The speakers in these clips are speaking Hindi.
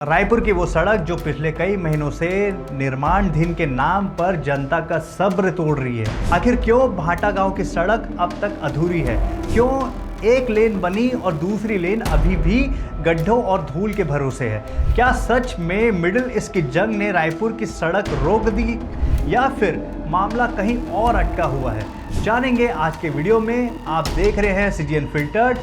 रायपुर की वो सड़क जो पिछले कई महीनों से निर्माणाधीन के नाम पर जनता का सब्र तोड़ रही है। आखिर क्यों भाटा गांव की सड़क अब तक अधूरी है? क्यों एक लेन बनी और दूसरी लेन अभी भी गड्ढों और धूल के भरोसे है? क्या सच में मिडिल ईस्ट की जंग ने रायपुर की सड़क रोक दी या फिर मामला कहीं और अटका हुआ है? जानेंगे आज के वीडियो में। आप देख रहे हैं सीजी अनफिल्टर्ड।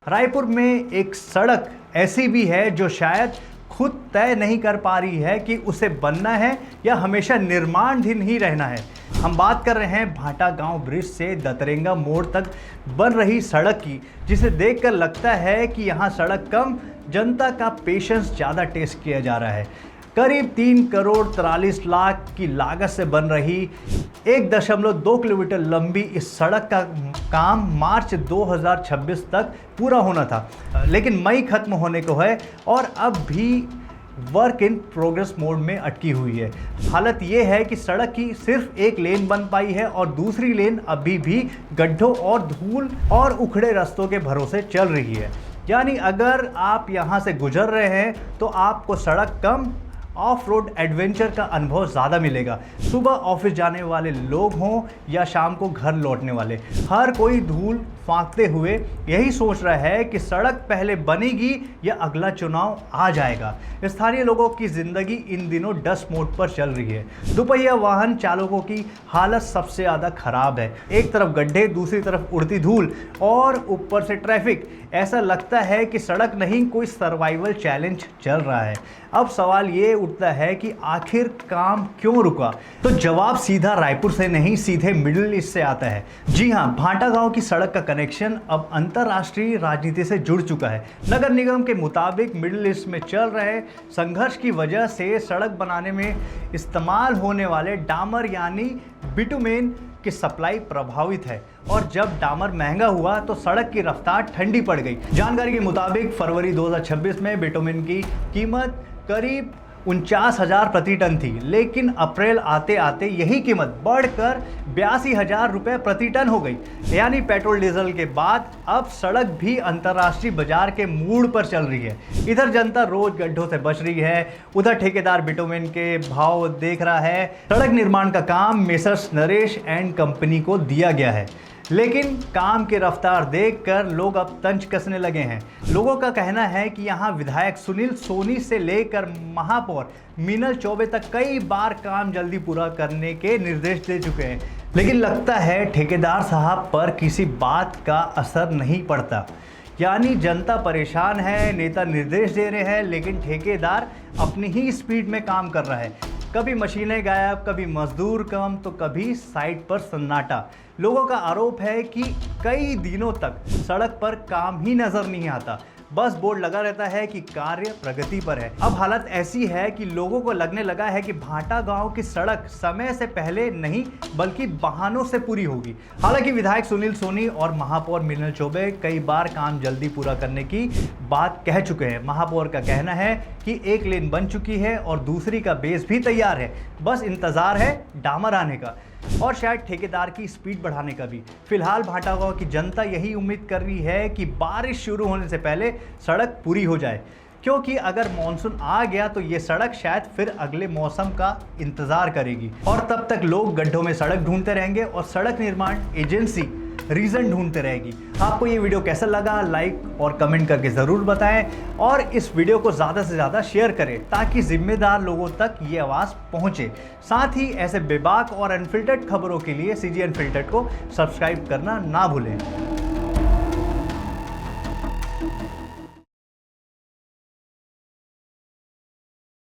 रायपुर में एक सड़क ऐसी भी है जो शायद खुद तय नहीं कर पा रही है कि उसे बनना है या हमेशा निर्माणाधीन ही रहना है। हम बात कर रहे हैं भाटा गांव ब्रिज से दतरेंगा मोड़ तक बन रही सड़क की, जिसे देखकर लगता है कि यहाँ सड़क कम, जनता का पेशेंस ज़्यादा टेस्ट किया जा रहा है। करीब 3 करोड़ 43 लाख की लागत से बन रही 1.2 किलोमीटर लंबी इस सड़क का काम मार्च 2026 तक पूरा होना था, लेकिन मई खत्म होने को है और अब भी वर्क इन प्रोग्रेस मोड में अटकी हुई है। हालत ये है कि सड़क की सिर्फ एक लेन बन पाई है और दूसरी लेन अभी भी गड्ढों और धूल और उखड़े रास्तों के भरोसे चल रही है। यानी अगर आप यहाँ से गुजर रहे हैं तो आपको सड़क कम, ऑफ रोड एडवेंचर का अनुभव ज़्यादा मिलेगा। सुबह ऑफिस जाने वाले लोग हों या शाम को घर लौटने वाले, हर कोई धूल फांकते हुए यही सोच रहा है कि सड़क पहले बनेगी या अगला चुनाव आ जाएगा। स्थानीय लोगों की ज़िंदगी इन दिनों डस्ट मोड पर चल रही है। दोपहिया वाहन चालकों की हालत सबसे ज़्यादा खराब है। एक तरफ गड्ढे, दूसरी तरफ उड़ती धूल और ऊपर से ट्रैफिक। ऐसा लगता है कि सड़क नहीं, कोई सर्वाइवल चैलेंज चल रहा है। अब सवाल ये उठता है कि आखिर काम क्यों रुका? तो जवाब सीधा रायपुर से नहीं, सीधे मिडिल ईस्ट से आता है। जी हाँ, भाटा गांव की सड़क का कनेक्शन अब अंतर्राष्ट्रीय राजनीति से जुड़ चुका है। नगर निगम के मुताबिक मिडिल ईस्ट में चल रहे संघर्ष की वजह से सड़क बनाने में इस्तेमाल होने वाले डामर यानी बिटुमेन की सप्लाई प्रभावित है और जब डामर महंगा हुआ तो सड़क की रफ्तार ठंडी पड़ गई। जानकारी के मुताबिक फरवरी 2026 में बिटुमेन की कीमत करीब 49,000 प्रति टन थी, लेकिन अप्रैल आते आते यही कीमत बढ़कर 82,000 रुपये प्रति टन हो गई। यानी पेट्रोल डीजल के बाद अब सड़क भी अंतर्राष्ट्रीय बाजार के मूड पर चल रही है। इधर जनता रोज गड्ढों से बच रही है, उधर ठेकेदार बिटुमेन के भाव देख रहा है। सड़क निर्माण का काम मेसर्स नरेश एंड कंपनी को दिया गया है, लेकिन काम की रफ्तार देखकर लोग अब तंज कसने लगे हैं। लोगों का कहना है कि यहाँ विधायक सुनील सोनी से लेकर महापौर मीनल चौबे तक कई बार काम जल्दी पूरा करने के निर्देश दे चुके हैं, लेकिन लगता है ठेकेदार साहब पर किसी बात का असर नहीं पड़ता। यानी जनता परेशान है, नेता निर्देश दे रहे हैं, लेकिन ठेकेदार अपनी ही स्पीड में काम कर रहा है। कभी मशीनें गायब, कभी मजदूर कम, तो कभी साइट पर सन्नाटा। लोगों का आरोप है कि कई दिनों तक सड़क पर काम ही नजर नहीं आता, बस बोर्ड लगा रहता है कि कार्य प्रगति पर है। अब हालत ऐसी है कि लोगों को लगने लगा है कि भाटा गांव की सड़क समय से पहले नहीं बल्कि बहानों से पूरी होगी। हालांकि विधायक सुनील सोनी और महापौर मीनल चौबे कई बार काम जल्दी पूरा करने की बात कह चुके हैं। महापौर का कहना है कि एक लेन बन चुकी है और दूसरी का बेस भी तैयार है, बस इंतजार है डामर आने का और शायद ठेकेदार की स्पीड बढ़ाने का भी। फिलहाल भाटा गांव की जनता यही उम्मीद कर रही है कि बारिश शुरू होने से पहले सड़क पूरी हो जाए, क्योंकि अगर मानसून आ गया तो ये सड़क शायद फिर अगले मौसम का इंतजार करेगी और तब तक लोग गड्ढों में सड़क ढूंढते रहेंगे और सड़क निर्माण एजेंसी रीज़न ढूंढते रहेगी। आपको ये वीडियो कैसा लगा, लाइक और कमेंट करके ज़रूर बताएं और इस वीडियो को ज़्यादा से ज़्यादा शेयर करें ताकि जिम्मेदार लोगों तक ये आवाज़ पहुंचे। साथ ही ऐसे बेबाक और अनफिल्टर्ड खबरों के लिए सीजी अनफिल्टर्ड को सब्सक्राइब करना ना भूलें।